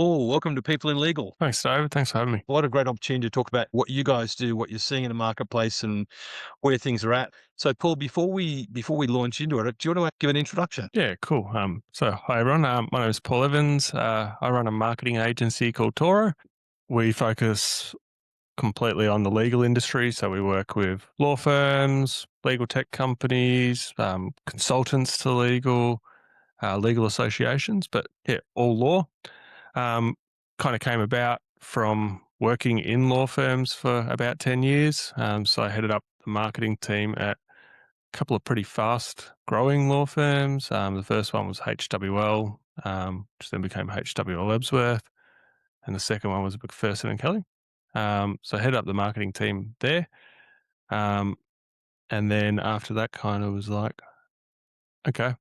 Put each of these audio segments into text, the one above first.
Oh, welcome to People in Legal. Thanks, David. Thanks for having me. What a great opportunity to talk about what you guys do, what you're seeing in the marketplace, and where things are at. So, Paul, before we launch into it, do you want to give an introduction? Yeah, cool. So hi everyone. My name is Paul Evans. I run a marketing agency called Toro. We focus completely on the legal industry. So we work with law firms, legal tech companies, consultants to legal associations, but yeah, all law. Um, Kind of came about from working in law firms for about 10 years. So I headed up the marketing team at couple of pretty fast growing law firms. The first one was 𝐂𝐥𝐢𝐞𝐬, which then became 𝐂𝐻WL Ebsworth, and the second one was McPherson and Kelly. So I headed up the marketing team there. Um, and then after that kind of was like, okay, I'm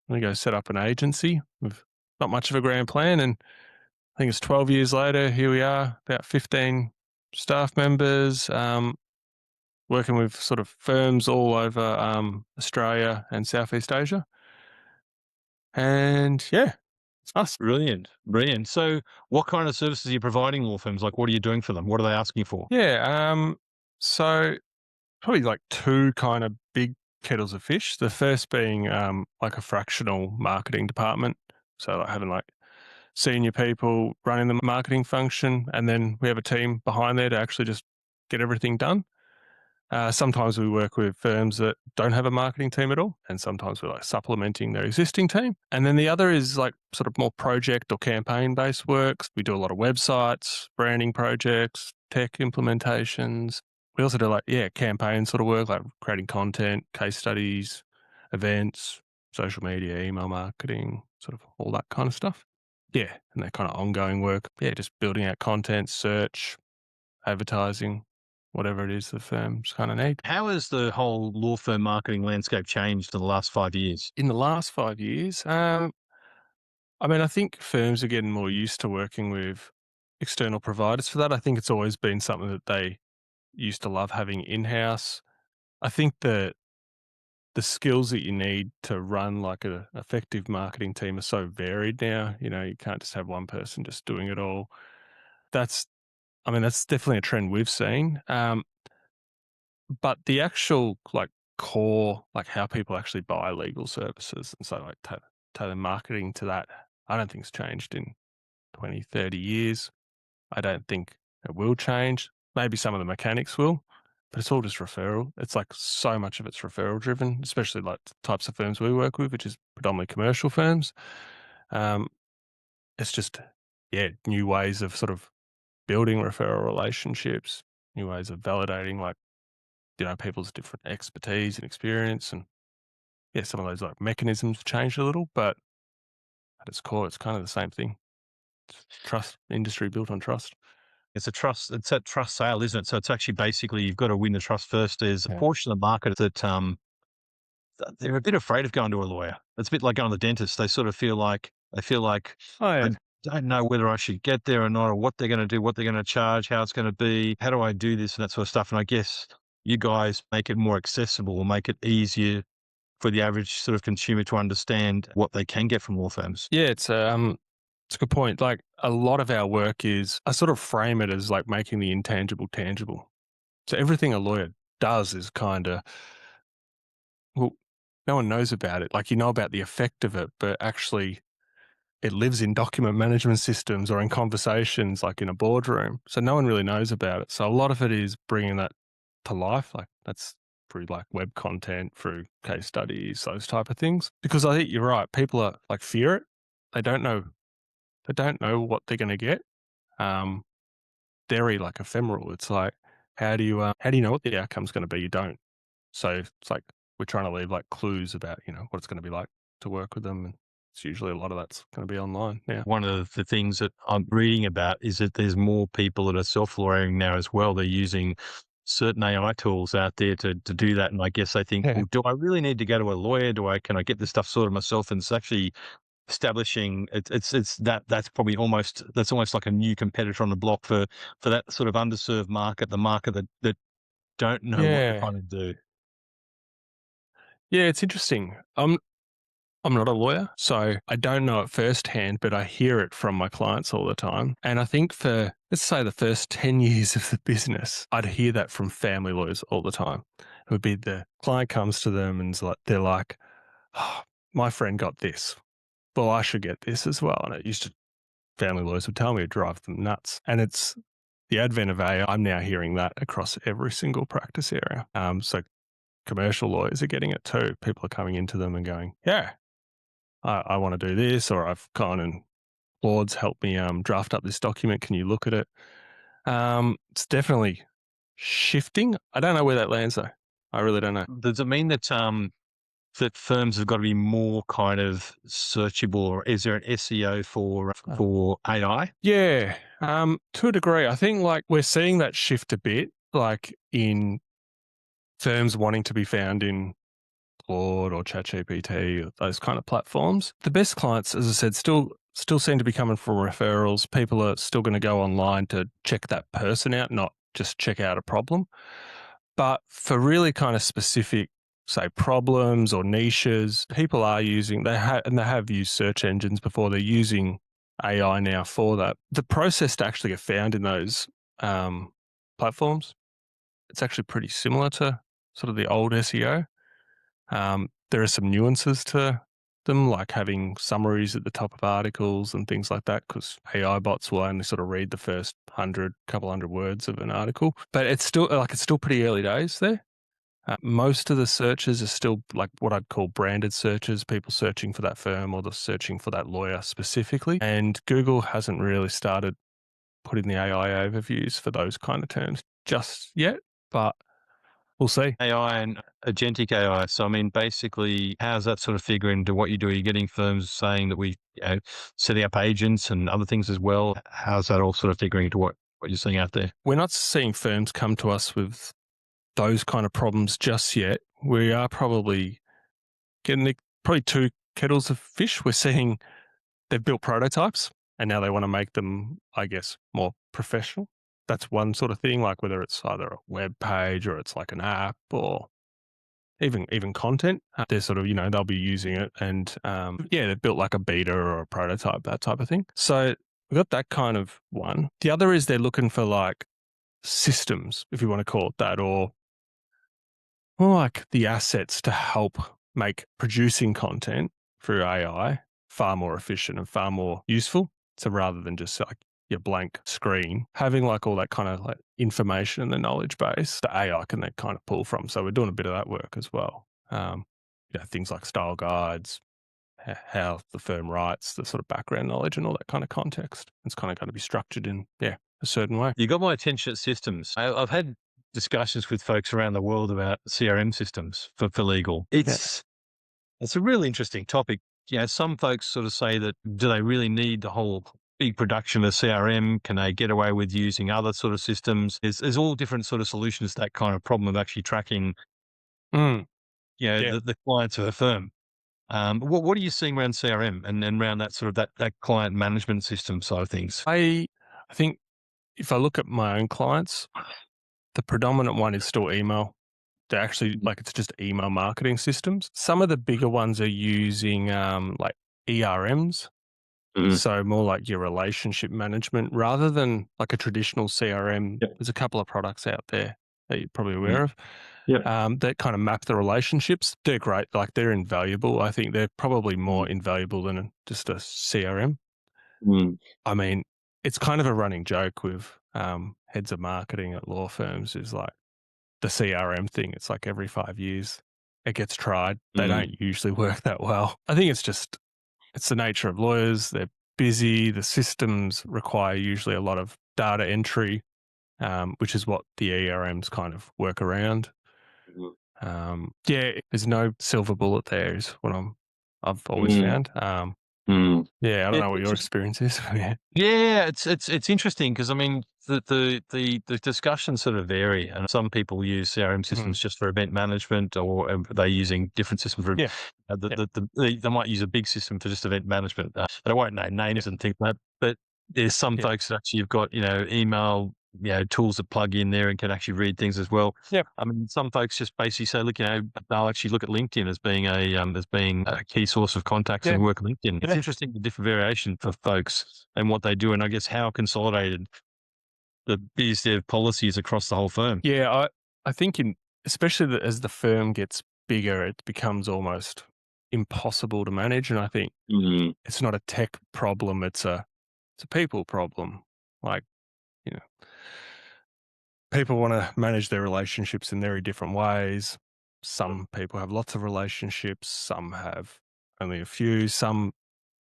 going to go set up an agency with not much of a grand plan. And I think it's 12 years later, here we are, about 15 staff members, working with sort of firms all over Australia and Southeast Asia. And yeah, it's us. Brilliant, brilliant. So, what kind of services are you providing law firms? Like, what are you doing for them? What are they asking for? Yeah. So probably like two kind of big kettles of fish. The first being like a fractional marketing department. So like having like senior people running the marketing function, and then we have a team behind there to actually just get everything done. Sometimes we work with firms that don't have a marketing team at all, and sometimes we're like supplementing their existing team. And then the other is like sort of more project or campaign based works. We do a lot of websites, branding projects, tech implementations. We also do like, yeah, campaign sort of work, like creating content, case studies, events, social media, email marketing, sort of all that kind of stuff. Yeah. And that kind of ongoing work. Yeah. Just building out content, search, advertising, whatever it is the firms kind of need. How has the whole law firm marketing landscape changed in the last 5 years? In the last 5 years, I mean, I think firms are getting more used to working with external providers for that. I think it's always been something that they used to love having in house. I think that the skills that you need to run like an effective marketing team are so varied now. You know, you can't just have one person just doing it all. That's, I mean, that's definitely a trend we've seen. But the actual like core, like how people actually buy legal services and so like tailor marketing to that, I don't think it's changed in 20, 30 years. I don't think it will change. Maybe some of the mechanics will, but it's all just referral. It's like so much of it's referral driven, especially like the types of firms we work with, which is predominantly commercial firms. Um, it's just, yeah, new ways of sort of building referral relationships, new ways of validating like, people's different expertise and experience. And yeah, some of those like mechanisms have changed a little, but at its core, it's kind of the same thing. It's trust, industry built on trust. It's a trust sale, isn't it? So it's actually basically you've got to win the trust first. There's a Yeah. portion of the market that they're a bit afraid of going to a lawyer. It's a bit like going to the dentist. They feel like Oh, I yeah. don't know whether I should get there or not, or what they're going to do, what they're going to charge, how it's going to be, how do I do this and that sort of stuff. And I guess you guys make it more accessible or make it easier for the average sort of consumer to understand what they can get from law firms. Yeah, it's a good point. Like a lot of our work is, I sort of frame it as like making the intangible tangible. So everything a lawyer does is kind of, well, no one knows about it. Like you know about the effect of it, but actually it lives in document management systems or in conversations like in a boardroom. So no one really knows about it. So a lot of it is bringing that to life. Like that's through like web content, through case studies, those type of things. Because I think you're right. People are like fear it. They don't know. They don't know what they're going to get. Um, Very like ephemeral. It's like, how do you know what the outcome's going to be? You don't. So it's like we're trying to leave like clues about, what it's going to be like to work with them. And it's usually a lot of that's going to be online now. One of the things that I'm reading about is that there's more people that are self-lawyering now as well. They're using certain AI tools out there to do that. And I guess they think, Yeah. well, do I really need to go to a lawyer? Can I get this stuff sorted myself? And it's actually establishing that's almost like a new competitor on the block for that sort of underserved market, the market that don't know what to Yeah. kind of do. Yeah. It's interesting. I'm not a lawyer, so I don't know it firsthand, but I hear it from my clients all the time. And I think for, let's say, the first 10 years of the business, I'd hear that from family lawyers all the time. It would be the client comes to them and they're like, oh, my friend got this. Well, I should get this as well. And it used to, family lawyers would tell me, it drive them nuts. And it's the advent of AI. I'm now hearing that across every single practice area. So commercial lawyers are getting it too. People are coming into them and going, yeah, I want to do this, or I've gone and Claude's helped me draft up this document. Can you look at it? It's definitely shifting. I don't know where that lands though. I really don't know. Does it mean that that firms have got to be more kind of searchable, or is there an SEO for AI? Yeah, to a degree. I think like we're seeing that shift a bit, like in firms wanting to be found in Claude or ChatGPT, or those kind of platforms. The best clients, as I said, still seem to be coming from referrals. People are still going to go online to check that person out, not just check out a problem. But for really kind of specific, say, problems or niches, people are using, they have used search engines before. They're using AI now for that. The process to actually get found in those platforms, it's actually pretty similar to sort of the old SEO. There are some nuances to them, like having summaries at the top of articles and things like that, because AI bots will only sort of read the first couple hundred words of an article. But it's still pretty early days there. Most of the searches are still like what I'd call branded searches, people searching for that firm or searching for that lawyer specifically. And Google hasn't really started putting the AI overviews for those kind of terms just yet, but we'll see. AI and agentic AI. So, I mean, basically, how's that sort of figure into what you do? Are you getting firms saying that setting up agents and other things as well? How's that all sort of figuring into what you're seeing out there? We're not seeing firms come to us with those kind of problems just yet. We are probably getting probably two kettles of fish. We're seeing they've built prototypes and now they want to make them, I guess, more professional. That's one sort of thing, like whether it's either a web page or it's like an app or even content. They're sort of, they'll be using it and they've built like a beta or a prototype, that type of thing. So we've got that kind of one. The other is they're looking for like systems, if you want to call it that, or more like the assets to help make producing content through AI far more efficient and far more useful. So rather than just like your blank screen, having like all that kind of like information and the knowledge base, the AI can then kind of pull from. So we're doing a bit of that work as well. Things like style guides, how the firm writes, the sort of background knowledge and all that kind of context. It's kind of going to be structured in, a certain way. You got my attention at systems. I've had discussions with folks around the world about CRM systems for legal. It's a really interesting topic. Some folks sort of say that, do they really need the whole big production of CRM? Can they get away with using other sort of systems? There's all different sort of solutions to that kind of problem of actually tracking, the clients of a firm. What are you seeing around CRM and around that sort of that client management system side of things? I think if I look at my own clients, the predominant one is still email. They're actually like, it's just email marketing systems. Some of the bigger ones are using like ERMs. So more like your relationship management rather than like a traditional CRM. Yep. There's a couple of products out there that you're probably aware of that kind of map the relationships. They're great. Like they're invaluable. I think they're probably more invaluable than just a CRM. I mean, it's kind of a running joke with heads of marketing at law firms is like the CRM thing. It's like every 5 years it gets tried. They don't usually work that well. I think it's the nature of lawyers. They're busy. The systems require usually a lot of data entry, which is what the ERMs kind of work around. There's no silver bullet there is what I've always found. I don't know what your experience is. It's interesting because I mean the discussions sort of vary, and some people use CRM systems just for event management, or they're using different systems for. They might use a big system for just event management. But I won't name names and things like that. But there's some folks that actually have got email tools that plug in there and can actually read things as well. Yep. I mean, some folks just basically say, look, they'll actually look at LinkedIn as being a key source of contacts Yeah. and work LinkedIn. It's Yeah. interesting the different variation for folks and what they do, and I guess how consolidated the biz dev policies across the whole firm. Yeah, I think especially as the firm gets bigger, it becomes almost impossible to manage. And I think it's not a tech problem; it's a people problem. Like, you know, people want to manage their relationships in very different ways. Some people have lots of relationships. Some have only a few. Some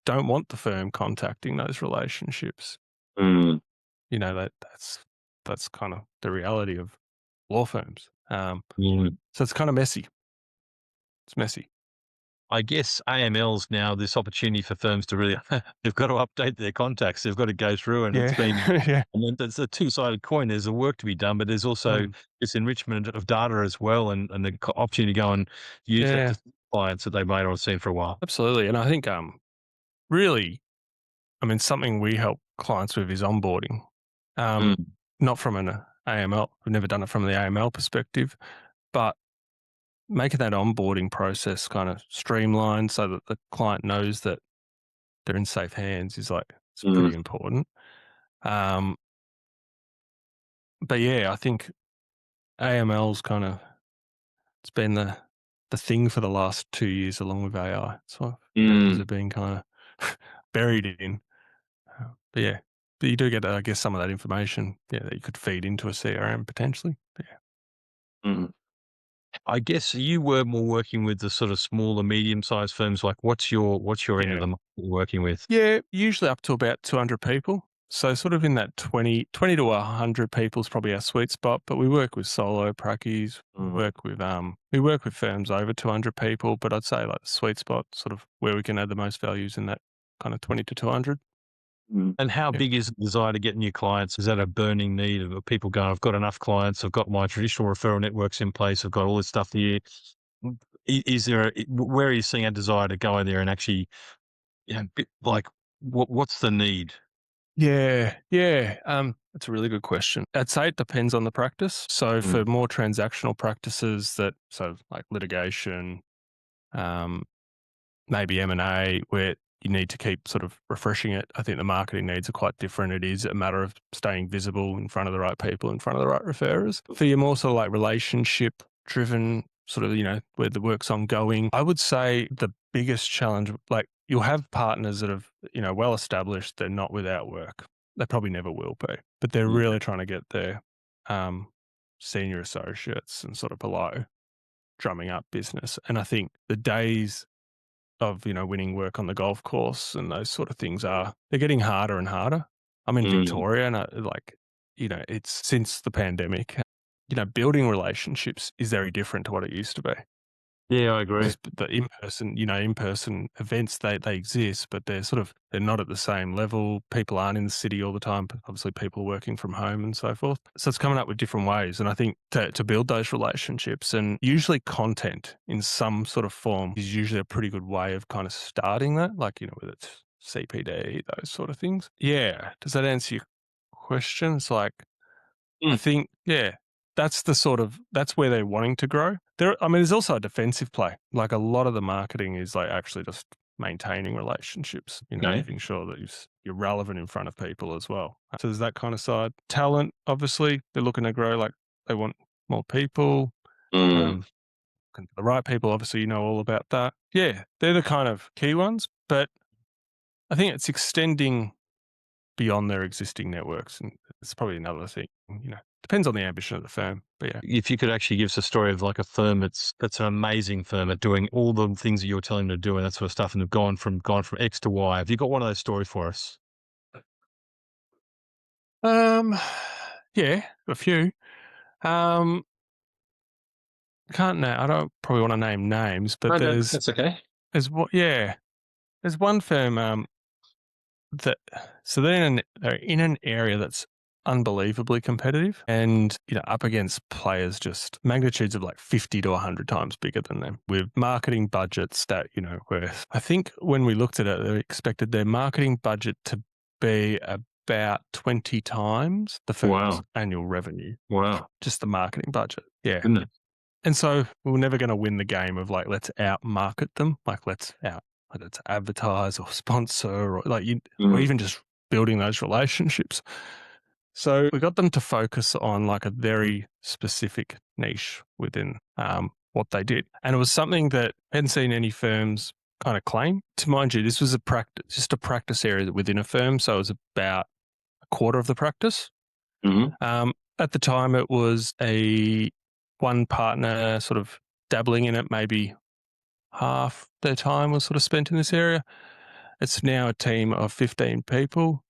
don't want the firm contacting those relationships. Mm. That's kind of the reality of law firms. Mm. So it's kind of messy. It's messy. I guess AML's now this opportunity for firms to really they've got to update their contacts. They've got to go through, and it's Yeah. been Yeah. I mean, it's a two-sided coin. There's a work to be done, but there's also this enrichment of data as well, and the opportunity to go and use that Yeah, to clients that they may not have seen for a while. absolutely. And I think, really, I mean, something we help clients with is onboarding. Mm. Not from an AML. We've never done it from the AML perspective, but making that onboarding process kind of streamlined so that the client knows that they're in safe hands is it's Mm. pretty important. Um, but yeah, I think AML's it's been the thing for the last 2 years along with AI. So firms Mm. have been kind of buried in. But yeah, but you do get, I guess, some of that information, that you could feed into a CRM potentially. But yeah. Mm. I guess you were more working with the sort of smaller, medium-sized firms. Like, what's your end of Yeah. the market you're working with? Yeah, usually up to about 200 people. So sort of in that 20 to 100 people is probably our sweet spot, but we work with solo practices. Mm. We work with firms over 200 people, but I'd say like the sweet spot, sort of where we can add the most value is in that kind of 20 to 200. Mm. And how Yeah. big is the desire to get new clients? Is that a burning need of people going, I've got enough clients, I've got my traditional referral networks in place, I've got all this stuff here. Is there where are you seeing a desire to go in there and actually, like, what's the need? Yeah, yeah. That's a really good question. I'd say it depends on the practice. So Mm. for more transactional practices so like litigation, um, maybe M&A, where you need to keep sort of refreshing it, I think the marketing needs are quite different. It is a matter of staying visible in front of the right people, in front of the right referrers. For your more sort of like relationship driven, sort of, where the work's ongoing, I would say the biggest challenge, like you'll have partners that have, well established, they're not without work. They probably never will be, but they're Yeah. really trying to get their senior associates and sort of below drumming up business. And I think the days of, winning work on the golf course and those sort of things they're getting harder and harder. I'm in Mm. Victoria and it's since the pandemic, building relationships is very different to what it used to be. Yeah, I agree. Just the in-person events, they exist, but they're not at the same level. People aren't in the city all the time. Obviously, people are working from home and so forth. So it's coming up with different ways. And I think to build those relationships, and usually content in some sort of form is usually a pretty good way of kind of starting that, like, whether it's CPD, those sort of things. Yeah. Does that answer your question? It's like, I Mm. think, yeah, that's where they're wanting to grow. There's also a defensive play. Like a lot of the marketing is like actually just maintaining relationships, Okay. making sure that you're relevant in front of people as well. So there's that kind of side. Talent, obviously, they're looking to grow. Like they want more people, Mm. um, the right people. Obviously, all about that. Yeah, they're the kind of key ones. But I think it's extending beyond their existing networks, and it's probably another thing. Depends on the ambition of the firm, but yeah. If you could actually give us a story of like a firm that's an amazing firm at doing all the things that you're telling them to do and that sort of stuff, and they've gone from X to Y. Have you got one of those stories for us? Um, yeah, a few. Um, can't now. I don't probably want to name names, but No, no, that's okay. there's what. Yeah, there's one firm. That so they're in an area that's unbelievably competitive, and up against players just magnitudes of like 50 to 100 times bigger than them, with marketing budgets that where I think when we looked at it, they expected their marketing budget to be about 20 times the firm's Wow. annual revenue, Wow. just the marketing budget. Yeah. Goodness. And so we we're never going to win the game of like, let's out market them. Like let's advertise or sponsor or or Mm. even just building those relationships. So we got them to focus on like a very specific niche within what they did. And it was something that I hadn't seen any firms kind of claim. To mind you, this was just a practice area within a firm. So it was about a quarter of the practice. Mhm. At the time, it was a one partner sort of dabbling in it, maybe half their time was sort of spent in this area. It's now a team of 15 people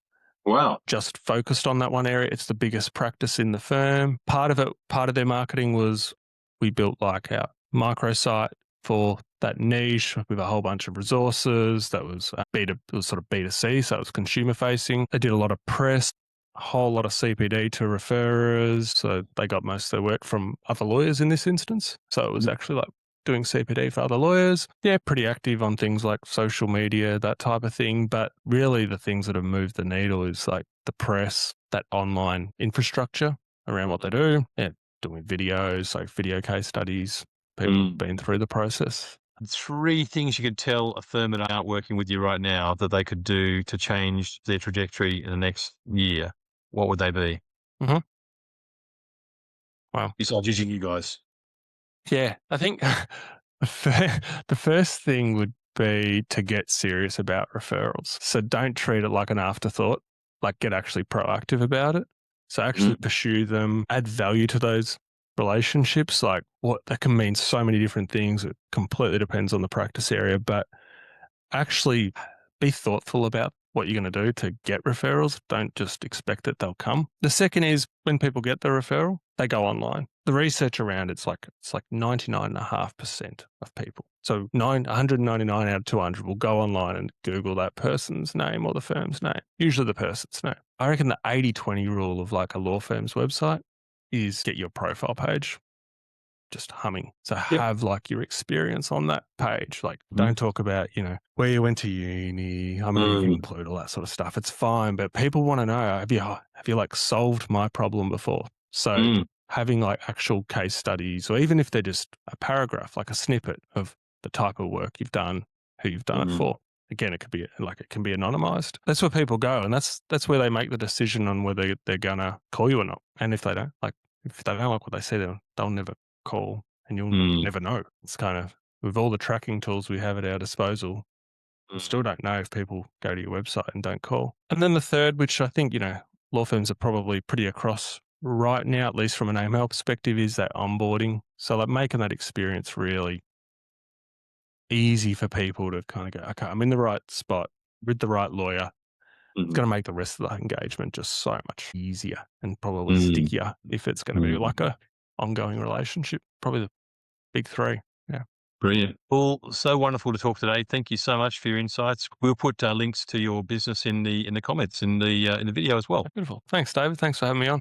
Wow. just focused on that one area. It's the biggest practice in the firm. Part of their marketing was we built like our microsite for that niche with a whole bunch of resources that was it was sort of B2C, so it was consumer facing. They did a lot of press, a whole lot of CPD to referrers. So they got most of their work from other lawyers in this instance. So it was actually like doing CPD for other lawyers. Yeah, pretty active on things like social media, that type of thing. But really the things that have moved the needle is like the press, that online infrastructure around what they do. Yeah, doing videos, like video case studies, people Mm. been through the process. 3 things you could tell a firm that aren't working with you right now that they could do to change their trajectory in the next year. What would they be? Mm-hmm. Wow. Besides using you guys. Yeah, I think the first thing would be to get serious about referrals. So don't treat it like an afterthought, like get actually proactive about it. So actually Mm. pursue them, add value to those relationships. Like what that can mean so many different things. It completely depends on the practice area, but actually be thoughtful about what you're going to do to get referrals. Don't just expect that they'll come. The second is when people get the referral, they go online. The research around it's like 99.5% of people. So 199 out of 200 will go online and Google that person's name or the firm's name, usually the person's name. I reckon the 80-20 rule of like a law firm's website is get your profile page just humming. So Yep. have like your experience on that page. Like Mhm. don't talk about, where you went to uni. I mean, you can include all that sort of stuff. It's fine, but people want to know, have you like solved my problem before? So Mm. having like actual case studies, or even if they're just a paragraph, like a snippet of the type of work you've done, who you've done it Mm. for. Again, it can be anonymized. That's where people go. And that's where they make the decision on whether they're going to call you or not. And if they don't like what they say, they'll never call, and you'll Mm. never know. It's kind of with all the tracking tools we have at our disposal, we Mm. still don't know if people go to your website and don't call. And then the third, which I think, law firms are probably pretty across right now, at least from an AML perspective, is that onboarding. So like making that experience really easy for people to kind of go, okay, I'm in the right spot with the right lawyer. It's Mhm. going to make the rest of the engagement just so much easier and probably Mm. stickier if it's going to be Mm. like a ongoing relationship. Probably the big three. Yeah. Brilliant. Well, so wonderful to talk today. Thank you so much for your insights. We'll put links to your business in the comments in the video as well. Beautiful. Thanks, David. Thanks for having me on.